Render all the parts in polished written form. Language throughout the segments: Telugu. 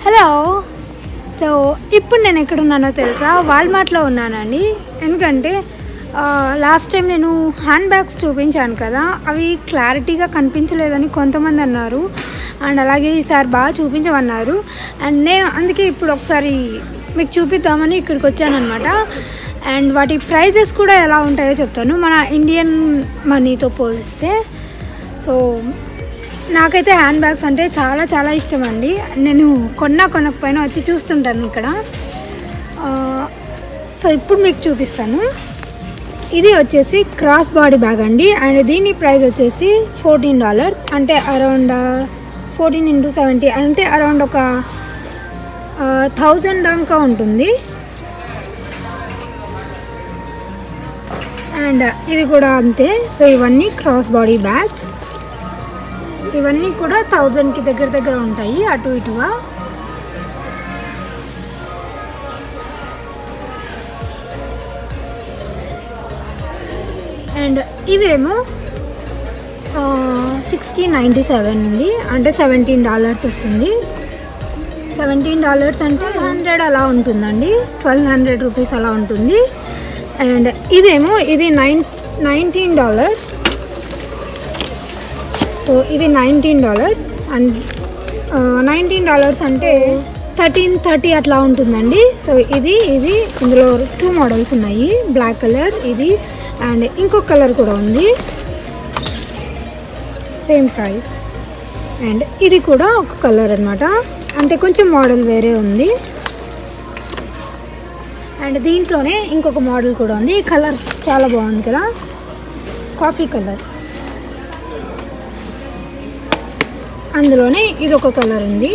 హలో. సో ఇప్పుడు నేను ఎక్కడున్నానో తెలుసా? వాల్మార్ట్లో ఉన్నానండి. ఎందుకంటే లాస్ట్ టైం నేను హ్యాండ్ బ్యాగ్స్ చూపించాను కదా, అవి క్లారిటీగా కనిపించలేదని కొంతమంది అన్నారు. అండ్ అలాగే ఈసారి బాగా చూపించమన్నారు. అండ్ నేను అందుకే ఇప్పుడు ఒకసారి మీకు చూపిద్దామని ఇక్కడికి వచ్చానమాట. అండ్ వాటి ప్రైజెస్ కూడా ఎలా ఉంటాయో చెప్తాను మన ఇండియన్ మనీతో పోలిస్తే. సో నాకైతే హ్యాండ్ బ్యాగ్స్ అంటే చాలా చాలా ఇష్టం అండి. నేను కొనకపోయినా వచ్చి చూస్తుంటాను ఇక్కడ. సో ఇప్పుడు మీకు చూపిస్తాను. ఇది వచ్చేసి క్రాస్ బాడీ బ్యాగ్ అండి. అండ్ దీని ప్రైస్ వచ్చేసి $14, అంటే అరౌండ్ 14 × 70 అంటే అరౌండ్ ఒక 1000 దాకా ఉంటుంది. అండ్ ఇది కూడా అంతే. సో ఇవన్నీ క్రాస్ బాడీ బ్యాగ్స్, ఇవన్నీ కూడా 1000కి దగ్గర ఉంటాయి అటు ఇటుగా. అండ్ ఇవేమో 1697 ఉంది, అంటే $17 వస్తుంది. $17 అంటే 100 అలా ఉంటుందండి, 1200 రూపీస్ అలా ఉంటుంది. అండ్ ఇదేమో ఇది $19. సో ఇది $19 అండ్ $19 అంటే 1330 అట్లా ఉంటుందండి. సో ఇది ఇందులో 2 మోడల్స్ ఉన్నాయి, బ్లాక్ కలర్ ఇది అండ్ ఇంకొక కలర్ కూడా ఉంది, సేమ్ ప్రైస్. అండ్ ఇది కూడా ఒక కలర్ అన్నమాట, అంటే కొంచెం మోడల్ వేరే ఉంది. అండ్ దీంట్లోనే ఇంకొక మోడల్ కూడా ఉంది. ఈ కలర్ చాలా బాగుంది కదా, కాఫీ కలర్. అందులోనే ఇది ఒక కలర్ ఉంది.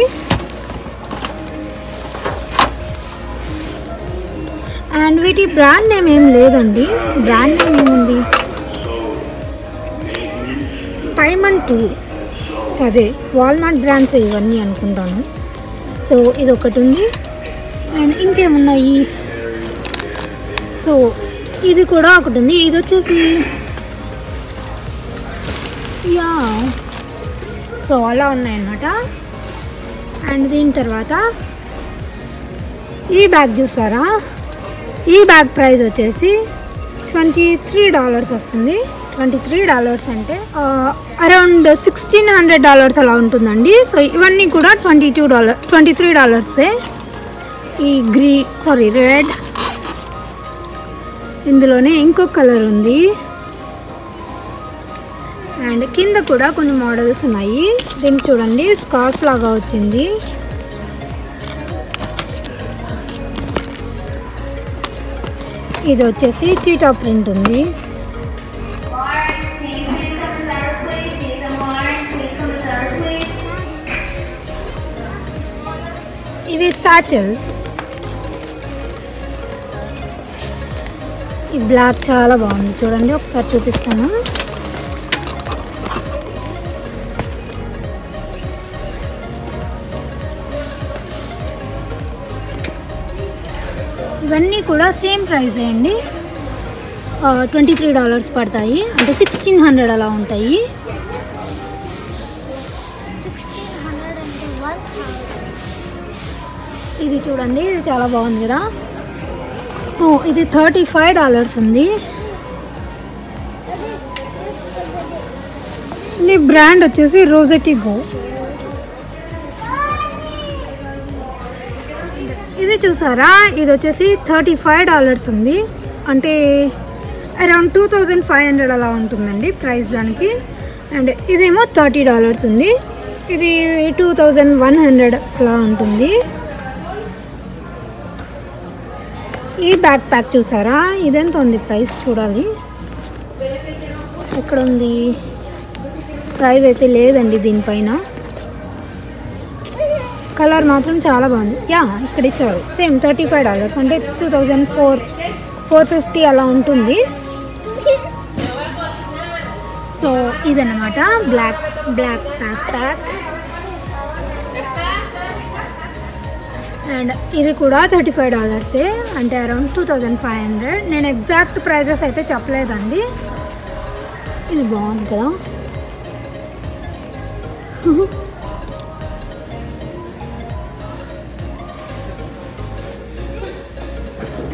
అండ్ వీటి బ్రాండ్ నేమ్ ఏం లేదండి. బ్రాండ్ నేమ్ ఏముంది, టైమ్ అండ్ టూర్, అదే వాల్మార్ట్ బ్రాండ్స్ ఇవన్నీ అనుకుంటాను. సో ఇది ఒకటి ఉంది. అండ్ ఇంకేమున్నాయి, సో ఇది కూడా ఒకటి ఉంది. ఇది వచ్చేసి సో అలా ఉన్నాయన్నమాట. అండ్ దీని తర్వాత ఈ బ్యాగ్ చూస్తారా, ఈ బ్యాగ్ ప్రైస్ వచ్చేసి $23 వస్తుంది. $23 అంటే అరౌండ్ $1600 అలా ఉంటుందండి. సో ఇవన్నీ కూడా $23. ఈ రెడ్, ఇందులోనే ఇంకొక కలర్ ఉంది. అండ్ కింద కూడా కొన్ని మోడల్స్ ఉన్నాయి. దీన్ని చూడండి, స్కార్ఫ్ లాగా వచ్చింది. ఇది వచ్చేసి చీటా ప్రింట్ ఉంది. ఇవి సాచెల్స్. ఈ బ్లాక్ చాలా బాగుంది, చూడండి ఒకసారి చూపిస్తాను. ఇవన్నీ కూడా సేమ్ ప్రైజే అండి, $23 పడతాయి, అంటే 1600 అలా ఉంటాయి. 1600 అంటే 1000. ఇది చూడండి, ఇది చాలా బాగుంది కదా. ఇది $35 ఉంది. ఈ బ్రాండ్ వచ్చేసి రోజెటిగో. ఇది చూసారా, ఇది వచ్చేసి $35 ఉంది, అంటే అరౌండ్ 2500 అలా ఉంటుందండి ప్రైస్ దానికి. అండ్ ఇదేమో $30 ఉంది, ఇది 2100 అలా ఉంటుంది. ఈ బ్యాక్ ప్యాక్ చూసారా, ఇదెంత ఉంది ప్రైస్ చూడాలి, ఎక్కడ ఉంది ప్రైస్ అయితే లేదండి దీనిపైన. కలర్ మాత్రం చాలా బాగుంది. ఇక్కడ ఇచ్చారు సేమ్ $35, అంటే 2450 అలా ఉంటుంది. సో ఇదన్నమాట బ్లాక్ ప్యాక్. అండ్ ఇది కూడా $35, అంటే అరౌండ్ 2500. నేను ఎగ్జాక్ట్ ప్రైజెస్ అయితే చెప్పలేదండి. ఇది బాగుంది కదా.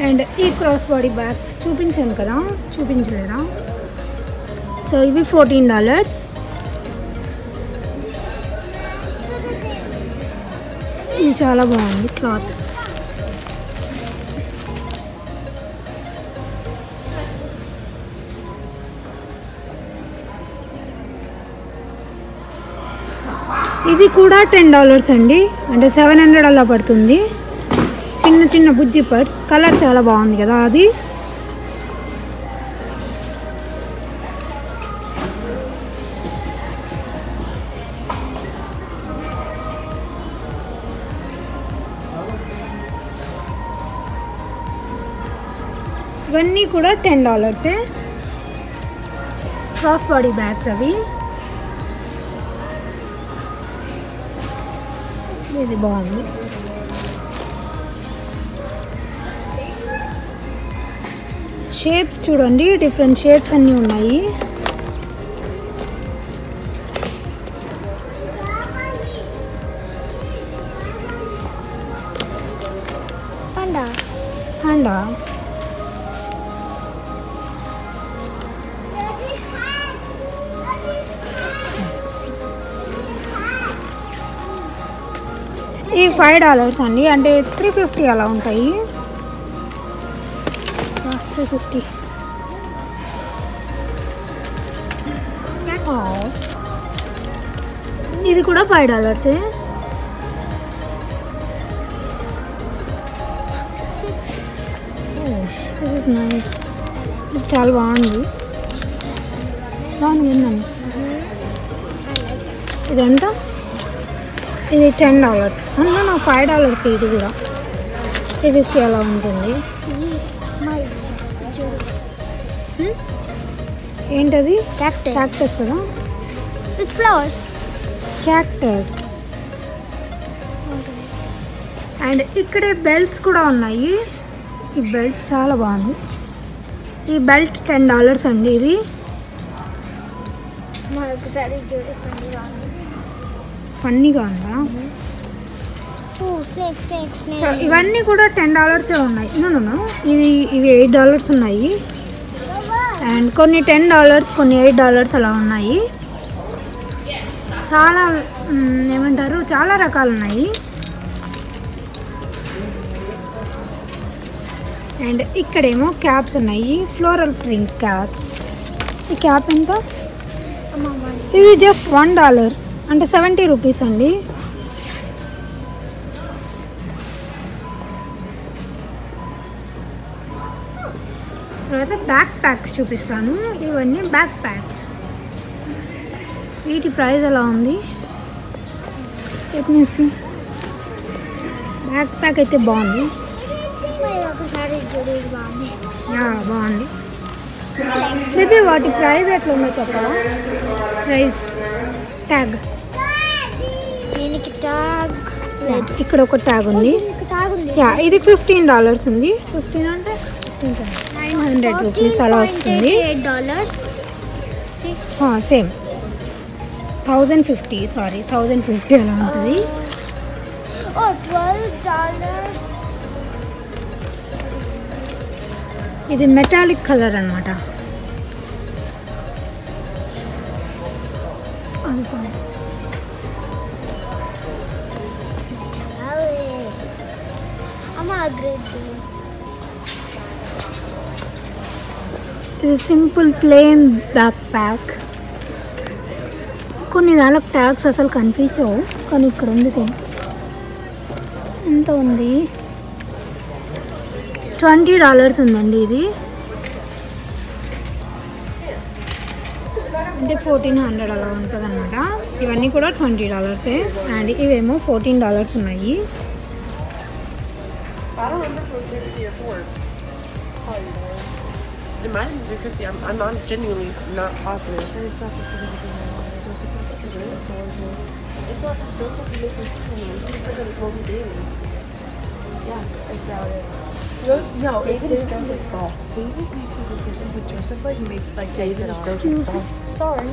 అండ్ ఈ క్రాస్ బాడీ బ్యాగ్స్ చూపించాను కదా, చూపించలేదా? సో ఇవి $14. ఇది చాలా బాగుంది క్లాత్. ఇది కూడా $10 అండి, అంటే 700 అలా పడుతుంది. చిన్న చిన్న బుజ్జి పర్స్, కలర్ చాలా బాగుంది కదా అది. ఇవన్నీ కూడా $10. క్రాస్ బాడీ బ్యాగ్స్ అవి. ఇది బాగుంది. షేప్స్ చూడండి, డిఫరెంట్ షేప్స్ అన్నీ ఉన్నాయి. హ్యాండా ఈ $5 అండి, అంటే 350 అలా ఉంటాయి. 350. ఇది కూడా $5. This is nice. ఇది చాలా బాగుంది. బాగుంది ఏంటండి ఇదంతా. ఇది $10 అందులో నాకు $5 ఇది కూడా 350 అలా ఉంటుంది. ఏంటది? క్యాక్టస్ కదా, విత్ ఫ్లవర్స్. క్యాక్టస్. అండ్ ఇక్కడే బెల్ట్స్ కూడా ఉన్నాయి. ఈ బెల్ట్ చాలా బాగుంది. ఈ బెల్ట్ $10 అండి. ఇది ఫన్నీగా ఉందా? సో ఇవన్నీ కూడా $10 ఉన్నాయి. ఇవి $8 ఉన్నాయి. అండ్ కొన్ని $10, కొన్ని $8 అలా ఉన్నాయి. చాలా ఏమంటారు, చాలా రకాలు ఉన్నాయి. అండ్ ఇక్కడేమో క్యాప్స్ ఉన్నాయి, ఫ్లోరల్ ప్రింట్ క్యాప్స్. ఈ క్యాప్ ఎంత? ఇది జస్ట్ $1, అంటే 70 రూపీస్ అండి. తర్వాత బ్యాక్ ప్యాక్స్ చూపిస్తాను. ఇవన్నీ బ్యాక్ ప్యాక్స్. వీటి ప్రైస్ ఎలా ఉంది? చెప్పేసి బ్యాక్ ప్యాక్ అయితే బాగుంది. బాగుంది. మేబీ వాటి ప్రైస్ ఎట్లా ఉందో చెప్పరా? ప్రైస్ ట్యాగ్ ఇక్కడ ఒక ట్యాగ్ ఉంది. ఇది $15 ఉంది. 15 అంటే 900 రూపీస్ అలా వస్తుంది. సేమ్ 1050 అలా ఉంటుంది. ఇది మెటాలిక్ కలర్ అన్నమాట. ఇది సింపుల్ ప్లెయిన్ బ్యాక్ ప్యాక్. కొన్ని దానికి ట్యాగ్స్ అసలు కనిపించవు, కానీ ఇక్కడ ఉంది. ఎంత ఉంది? $20 ఉందండి. ఇది అంటే 1400 అలా ఉంటుంది అనమాట. ఇవన్నీ కూడా $20. అండ్ ఇవేమో $14 ఉన్నాయి. Mine is 350. I'm not genuinely not positive. It's not Yeah, I doubt it. No, David is Joseph's boss. David makes a decision, but Joseph makes David is Joseph's boss. Sorry.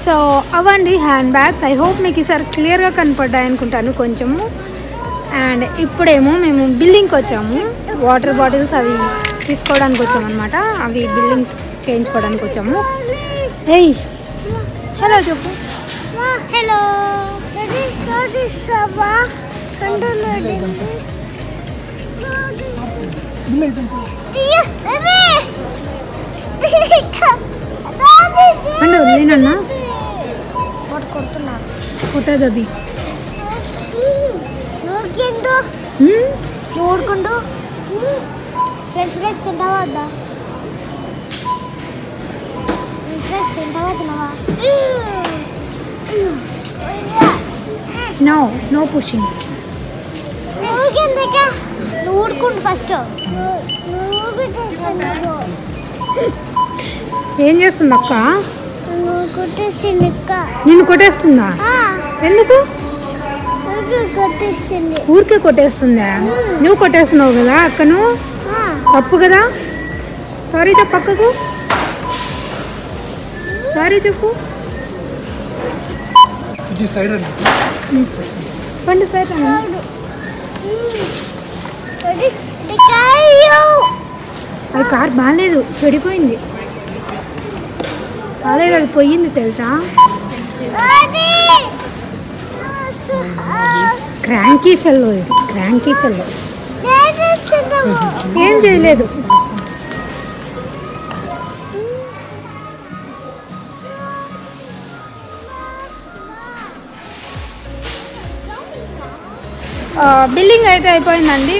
So అవండి హ్యాండ్ బ్యాగ్స్. ఐ హోప్ మీకు ఈసారి క్లియర్గా కనపడ్డాయి అనుకుంటాను కొంచెము. అండ్ ఇప్పుడేమో మేము బిల్డింగ్కి వచ్చాము. వాటర్ బాటిల్స్ అవి తీసుకోవడానికి వచ్చాము అనమాట. అవి బిల్డింగ్ చేయించుకోవడానికి వచ్చాము. ఏయ్ హలో చెప్పు. హలో అండ్ నేనన్నా కొడుతున్నా కొట్టదబి ఓడుకుంటూ ఫ్రెంచ్ ఫ్రైస్ తింటావా వద్దా? ఫ్రెంచ్ ఫ్రైస్ తింటావా తినవా? No pushing. నువ్వు ఊడుకుంటు ఫస్ట్. ఏం చేస్తుంది అక్క? కొట్టేసింది అక్క. నిన్ను కొట్టేస్తుందా? ఎందుకు? కొట్టేసింది. ఊరికే కొట్టేస్తుందా? నువ్వు కొట్టేస్తున్నావు కదా అక్కను, తప్పు కదా. సారీ చెప్పు అక్కకు, సారీ చెప్పు. పండు సైడ్ అది కార్ బాగాలేదు, చెడిపోయింది. కాలేదు, అది పోయింది తెలుసా. క్రాంకీ ఫెల్లో ఇది, క్రాంకీ ఫెల్లో. ఏం చేయలేదు. బిల్లింగ్ అయితే అయిపోయిందండి.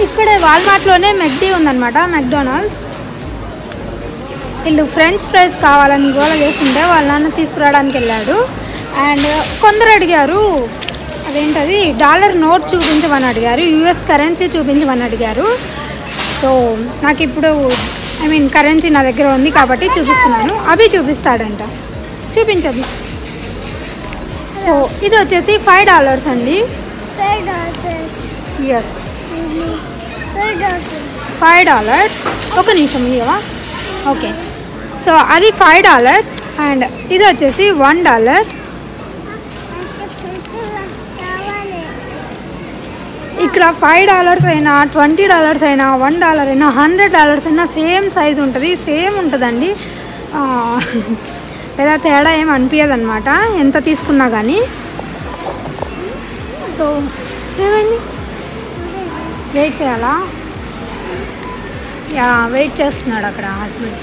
ఇక్కడే వాల్మార్ట్లోనే మెక్డీ ఉందన్నమాట, మెక్డొనాల్డ్స్. వీళ్ళు ఫ్రెంచ్ ఫ్రైస్ కావాలని గోల చేస్తుంటే వాళ్ళ నాన్న తీసుకురావడానికి వెళ్ళాడు. అండ్ కొందరు అడిగారు అదేంటది డాలర్ నోట్ చూపించమని అడిగారు, యూఎస్ కరెన్సీ చూపించమని అడిగారు. సో నాకు ఇప్పుడు కరెన్సీ నా దగ్గర ఉంది కాబట్టి చూపిస్తున్నాను. అవి చూపిస్తాడంట, చూపించవి. సో ఇది వచ్చేసి $5 అండి. ఎస్ $5. ఒక నిమిషం ఇవ్వవా? ఓకే, సో అది $5 అండ్ ఇది వచ్చేసి $1. ఇక్కడ $5 అయినా $20 అయినా $1 అయినా $100 అయినా సేమ్ సైజ్ ఉంటుంది, సేమ్ ఉంటుందండి. పెద్ద తేడా ఏం అనిపించదు అనమాట ఎంత తీసుకున్నా కానీ. సో ఏమైంది, వెయిట్ చేయాలా? యా వెయిట్ చేస్తున్నాడు అక్కడ హస్బెండ్.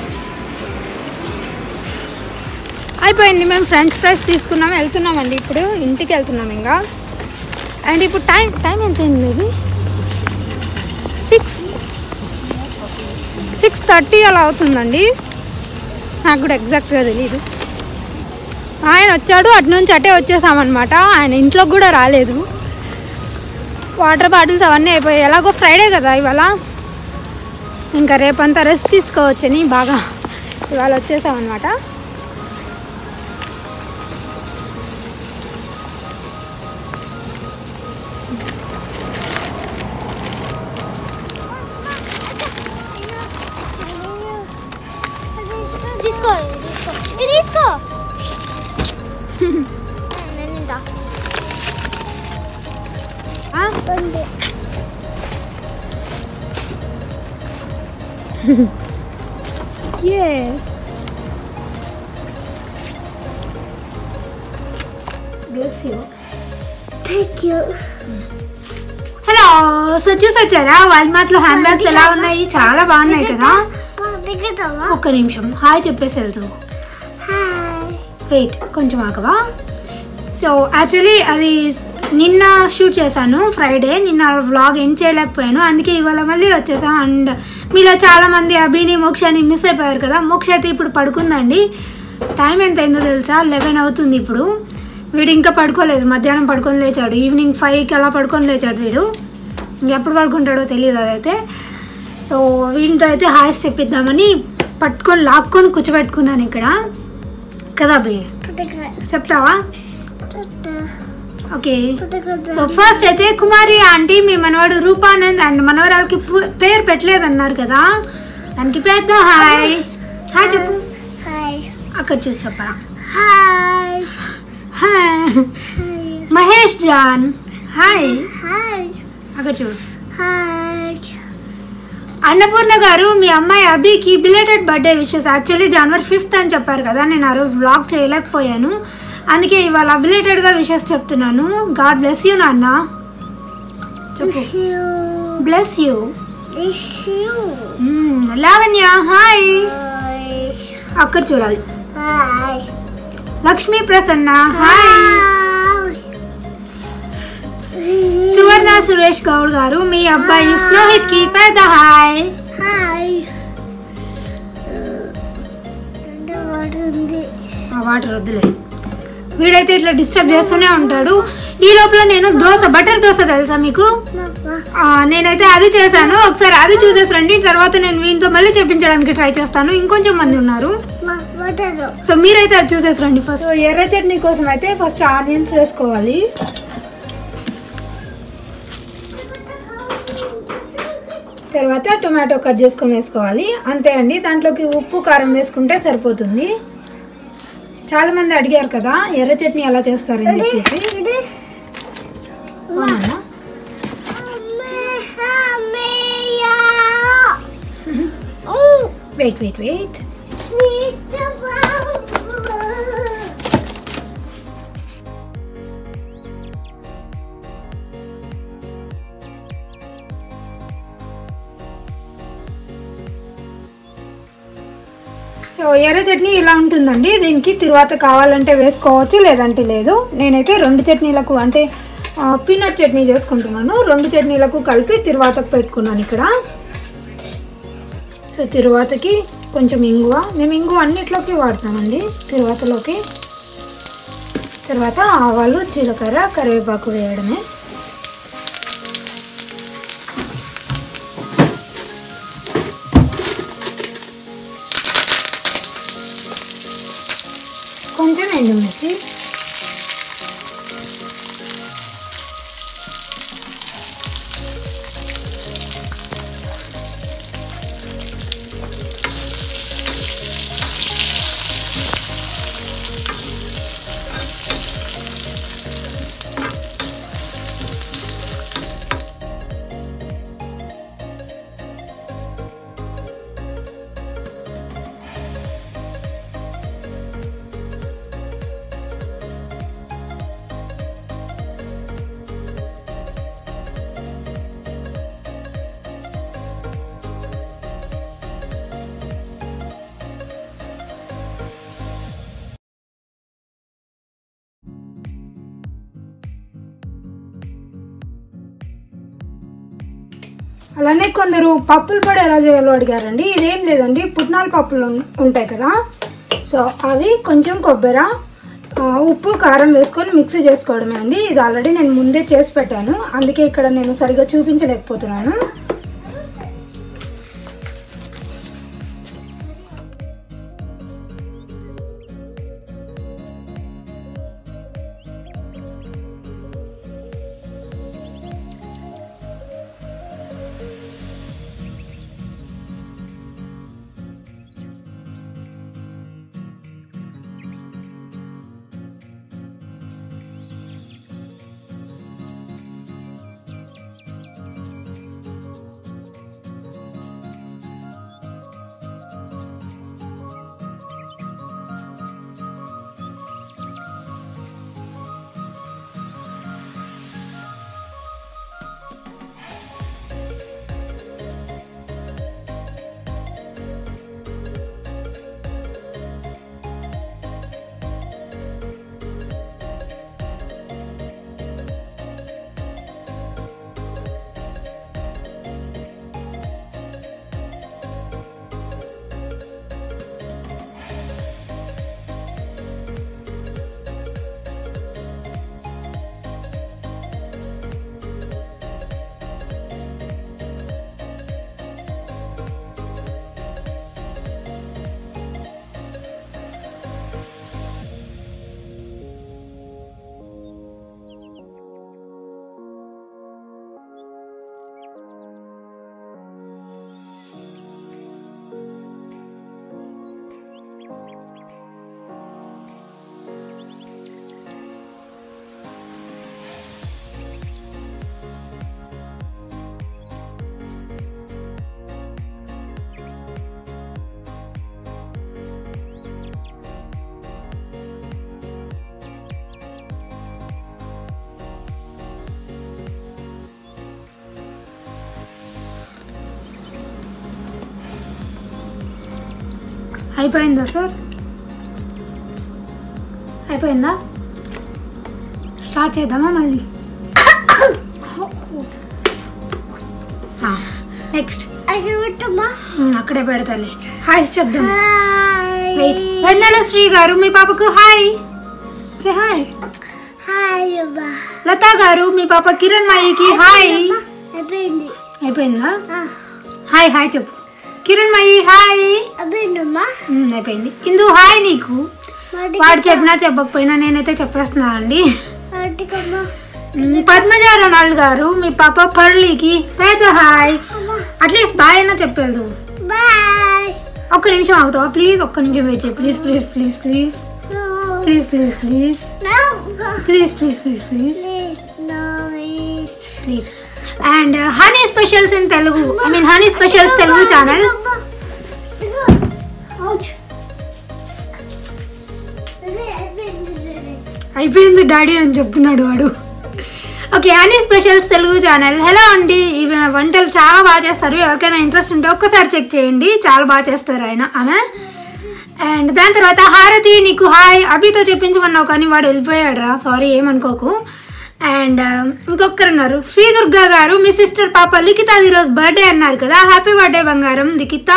అయిపోయింది, మేము ఫ్రెంచ్ ఫ్రైస్ తీసుకున్నాం, వెళ్తున్నామండి. ఇప్పుడు ఇంటికి వెళ్తున్నాం ఇంకా. అండ్ ఇప్పుడు టైం ఎంత అయింది? ఇది 6:30 అలా అవుతుందండి. నాకు కూడా ఎగ్జాక్ట్గా తెలీదు. ఆయన వచ్చాడు, అటు నుంచి అటే వచ్చేసామన్నమాట. ఆయన ఇంట్లోకి కూడా రాలేదు. వాటర్ బాటిల్స్ అవన్నీ అయిపోయాయి. ఎలాగో ఫ్రైడే కదా ఇవాళ, ఇంకా రేపంతా రెస్ట్ తీసుకోవచ్చని బాగా ఇవాళ వచ్చేసామన్నమాట. తీసుకో తీసుకో. Yes. Bless you. Thank you. Hello, so చూసొచ్చారా వాల్మార్ట్లో హ్యాండ్ బ్యాగ్స్ ఎలా ఉన్నాయి? చాలా బాగున్నాయి కదా. ఒక్క నిమిషం హాయ్ చెప్పేసి వెళ్తూ. వెయిట్ కొంచెం ఆగవా. సో యాక్చువల్లీ అది నిన్న షూట్ చేశాను, ఫ్రైడే. నిన్న వ్లాగ్ ఎండ్ చేయలేకపోయాను, అందుకే ఇవాళ మళ్ళీ వచ్చేసాం. అండ్ మీలో చాలామంది అభిని మోక్షని మిస్ అయిపోయారు కదా. మోక్ష అయితే ఇప్పుడు పడుకుందండి. టైం ఎంత అయిందో తెలుసా? 11 అవుతుంది ఇప్పుడు. వీడు ఇంకా పడుకోలేదు, మధ్యాహ్నం పడుకొని లేచాడు. ఈవినింగ్ 5కి అలా పడుకొని లేచాడు వీడు. ఇంకెప్పుడు పడుకుంటాడో తెలియదు అదైతే. సో వీటితో అయితే హాయిస్ చెప్పిద్దామని పట్టుకొని లాక్కొని కూర్చోబెట్టుకున్నాను ఇక్కడ కదా. అభి చెప్తావా? ఓకే, సో ఫస్ట్ అయితే కుమారి ఆంటీ మీ మనవాడు రూపానంద్ అండ్ మనవరాలకి పేరు పెట్టలేదన్నారు కదా, దానికి పెద్ద హాయ్. హాయ్ చెప్పు. హాయ్ అక్కడ చూసి చెప్పరా. Hi. Hi Hi. Mahesh John hi. Hi. అక్కడ చూడు. Hi. అన్నపూర్ణ గారు మీ అమ్మాయి అభికి బిలేటెడ్ బర్త్డే విషెస్. యాక్చువల్లీ జనవరి 5th అని చెప్పారు కదా, నేను ఆ రోజు వ్లాగ్ చేయలేకపోయాను, అందుకే ఇవాళ బిలేటెడ్గా విషెస్ చెప్తున్నాను. గాడ్ బ్లెస్ యూ నాన్న. చెప్పు. You. Bless you. It's you. Lavanya hi. Hi. అక్కడ చూడాలి. Hi. Lakshmi Prasanna hi. Hi. సువర్ణ సురేష్ గౌడ్ గారు మీ అబ్బాయి స్నేహిత్ కి పెద్ద hi. Hi. What is it? ఆ వాటర్ వద్దులే, వీడైతే ఇట్లా డిస్టర్బ్ చేస్తూనే ఉంటాడు. ఈ లోపల నేను బటర్ దోశ తెలుసా మీకు? నేనైతే అది చేశాను, ఒకసారి అది చూసేసి రండి. తర్వాత నేను వీటితో మళ్ళీ చేపించడానికి ట్రై చేస్తాను, ఇంకొంచెం మంది ఉన్నారు. సో మీరైతే అది చూసేసి రండి. ఫస్ట్ ఎర్ర చట్నీ కోసం అయితే ఫస్ట్ ఆనియన్స్ వేసుకోవాలి. తర్వాత టొమాటో కట్ చేసుకొని వేసుకోవాలి, అంతే అండి. దాంట్లోకి ఉప్పు కారం వేసుకుంటే సరిపోతుంది. చాలా మంది అడిగారు కదా ఎర్ర చట్నీ ఎలా చేస్తారని చెప్పేసి. అవునా? Wait wait wait. సో ఎర్ర చట్నీ ఇలా ఉంటుందండి. దీనికి తరువాత కావాలంటే వేసుకోవచ్చు, లేదంటే లేదు. నేనైతే 2 చట్నీలకు అంటే పీనట్ చట్నీ చేసుకుంటున్నాను. 2 చట్నీలకు కలిపి తిరువాతకు పెట్టుకున్నాను ఇక్కడ. సో తిరువాతకి కొంచెం ఇంగువ, మేము ఇంగువ అన్నిట్లోకి వాడతామండి. తిరువాతలోకి తర్వాత ఆవాలు, జీలకర్ర, కరివేపాకు వేయడమే. కొంచెం ఎండుమిర్చి, అలానే కొందరు పప్పుల పొడి ఎలా చేయాలో అడిగారండి. ఇదేం లేదండి, పుట్నాల పప్పులు ఉంటాయి కదా, సో అవి కొంచెం కొబ్బరి, ఉప్పు, కారం వేసుకొని మిక్సీ చేసుకోవడమే అండి. ఇది ఆల్రెడీ నేను ముందే చేసి పెట్టాను, అందుకే ఇక్కడ నేను సరిగ్గా చూపించలేకపోతున్నాను. అయిపోయిందా సార్? అయిపోయిందా? స్టార్ట్ చేద్దామా మళ్ళీ? నెక్స్ట్ అక్కడే పెడతాలే. హాయ్ చెప్దాం. వెయిట్. వెన్నెల శ్రీ గారు మీ పాపకు హాయ్. Say hi. లతా గారు మీ పాప కిరణ్ మయికి హాయ్. అయిపోయిందా? హాయ్ హాయ్ చెప్పు. కిరణ్ మయి హాయ్. అయిపోయింది. ఇందు హాయ్. నీకు వాడు చెప్పినా చెప్పకపోయినా నేనైతే చెప్పేస్తున్నా అండి. పద్మజ రొనాల్డ్ గారు మీ పాప పర్లీకి పెద్ద హాయ్. అట్లీస్ట్ బాయ్ అయినా చెప్పలేదు. ఒక్క నిమిషం ఆగుతావా ప్లీజ్? ఒక్క నిమిషం వెయిట్ చేయి please please please please please please please please please please please please. And honey specials in Telugu, I mean honey specials Telugu channel. అయిపోయింది డాడీ అని చెప్తున్నాడు వాడు. Okay, honey specials Telugu channel. Hello అండి, ఇవి వంటలు చాలా బాగా చేస్తారు. ఎవరికైనా ఇంట్రెస్ట్ ఉంటే ఒక్కసారి చెక్ చేయండి, చాలా బాగా చేస్తారు ఆమె. అండ్ దాని తర్వాత హారతి నీకు హాయ్. అభితో చెప్పించమన్నావు కానీ వాడు వెళ్ళిపోయాడు రా, సారీ ఏమనుకోకు. అండ్ ఇంకొకరు ఉన్నారు శ్రీదుర్గా గారు, మీ సిస్టర్ పాప లిఖిత ఈరోజు బర్త్డే అన్నారు కదా, హ్యాపీ బర్త్డే బంగారం Likhitha.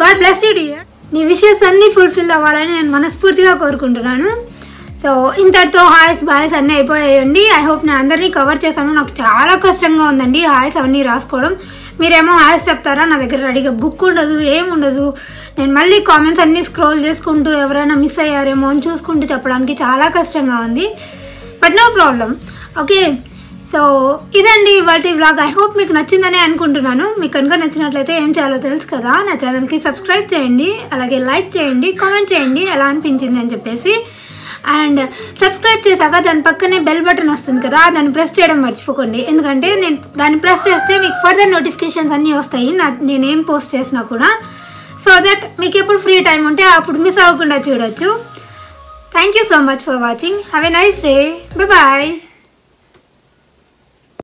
God bless you dear. నీ విషెస్ అన్నీ ఫుల్ఫిల్ అవ్వాలని నేను మనస్ఫూర్తిగా కోరుకుంటున్నాను. సో ఇంతటితో హాయ్స్ బాయ్స్ అన్నీ అయిపోయాయండి. ఐ హోప్ నేను అందరినీ కవర్ చేశాను. నాకు చాలా కష్టంగా ఉందండి హాయ్స్ అవన్నీ రాసుకోవడం. మీరేమో హాయ్స్ చెప్తారా, నా దగ్గర రెడీగా బుక్ ఉండదు, ఏముండదు. నేను మళ్ళీ కామెంట్స్ అన్నీ స్క్రోల్ చేసుకుంటూ ఎవరైనా మిస్ అయ్యారేమో అని చూసుకుంటూ చెప్పడానికి చాలా కష్టంగా ఉంది. But no problem. Okay, so ఇదండి వాటి వ్లాగ్. ఐ హోప్ మీకు నచ్చిందని అనుకుంటున్నాను. మీకు కనుక నచ్చినట్లయితే ఏం చేయాలో తెలుసు కదా, నా ఛానల్కి సబ్స్క్రైబ్ చేయండి, అలాగే లైక్ చేయండి, కామెంట్ చేయండి ఎలా అనిపించింది అని చెప్పేసి. అండ్ సబ్స్క్రైబ్ చేశాక దాని పక్కనే బెల్ బటన్ వస్తుంది కదా, దాన్ని ప్రెస్ చేయడం మర్చిపోకండి. ఎందుకంటే నేను దాన్ని ప్రెస్ చేస్తే మీకు ఫర్దర్ నోటిఫికేషన్స్ అన్నీ వస్తాయి నేనేం పోస్ట్ చేసినా కూడా. సో దట్ మీకు ఎప్పుడు ఫ్రీ టైం ఉంటే అప్పుడు మిస్ అవ్వకుండా చూడొచ్చు. Thank you so much for watching. Have a nice day. Bye.